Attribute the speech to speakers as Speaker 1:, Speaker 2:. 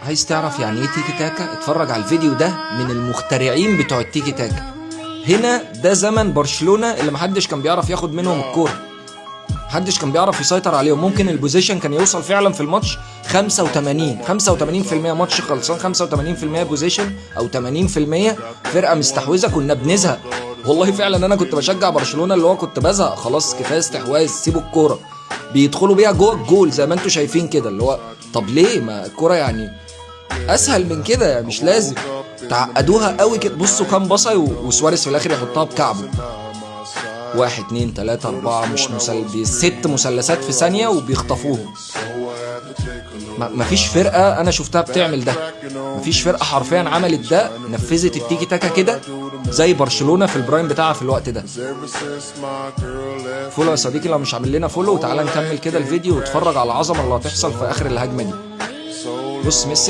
Speaker 1: عايز تعرف يعني ايه تيكي تاكا؟ اتفرج على الفيديو ده من المخترعين بتوع التيكي تاكا. هنا ده زمن برشلونة اللي محدش كان بيعرف ياخد منهم الكورة، محدش كان بيعرف يسيطر عليهم. ممكن البوزيشن كان يوصل فعلا في الماتش 85% ماتش خلصان 85% بوزيشن او 80% فرقة مستحوذة، كنا بنزهق والله. فعلا انا كنت بشجع برشلونة اللي هو كنت بزهق، خلاص كفايه استحواذ، سيبوا الكورة. بيدخلوا بيها جوه الجول زي ما انتم شايفين كده، اللي هو طب ليه؟ ما الكورة يعني اسهل من كده، يعني مش لازم تعقدوها قوي كده. بصوا كام بصه وسواريز في الاخر يحطها بكعبه. 1 2 3 4 مش ست مثلثات في ثانيه وبيخطفوهم. مفيش فرقه انا شفتها بتعمل ده، مفيش فرقه حرفيا عملت ده، نفذت التيكي تاكا كده زي برشلونه في البرايم بتاعها في الوقت ده. فولو يا صديقي لو مش عامل لنا فولو، وتعالى نكمل كده الفيديو واتفرج على العظمه اللي هتحصل في اخر الهجمه دي. بص ميسي